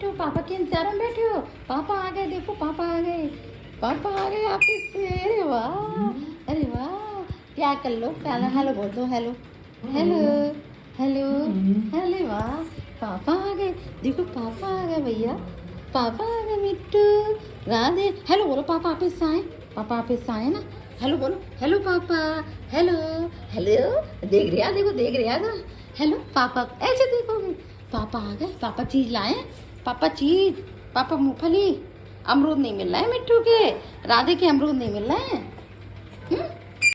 मिट्टू, पापा के इंतजार में बैठे हो? पापा आ गए, देखो पापा आ गए, पापा आ गए ऑफिस से। अरे वाह, अरे वाह, क्या कर लो, पहले हेलो बोल दो, हेलो हेलो हेलो। अरे वाह, पापा आ गए, देखो पापा आ गए भैया, पापा आ गए मिट्टू। राधे, हेलो बोलो, पापा ऑफिस से आए, पापा ऑफिस से आए ना, हेलो बोलो, हेलो पापा, हेलो हेलो। देख रहे देखो, देख रहे ना, हेलो पापा, ऐसे देखोगे, पापा आ गए, पापा चीज लाए, पापा चीज, पापा मूंगफली, अमरूद नहीं मिल रहा है मिट्टू के, राधे के अमरूद नहीं मिल रहे हैं।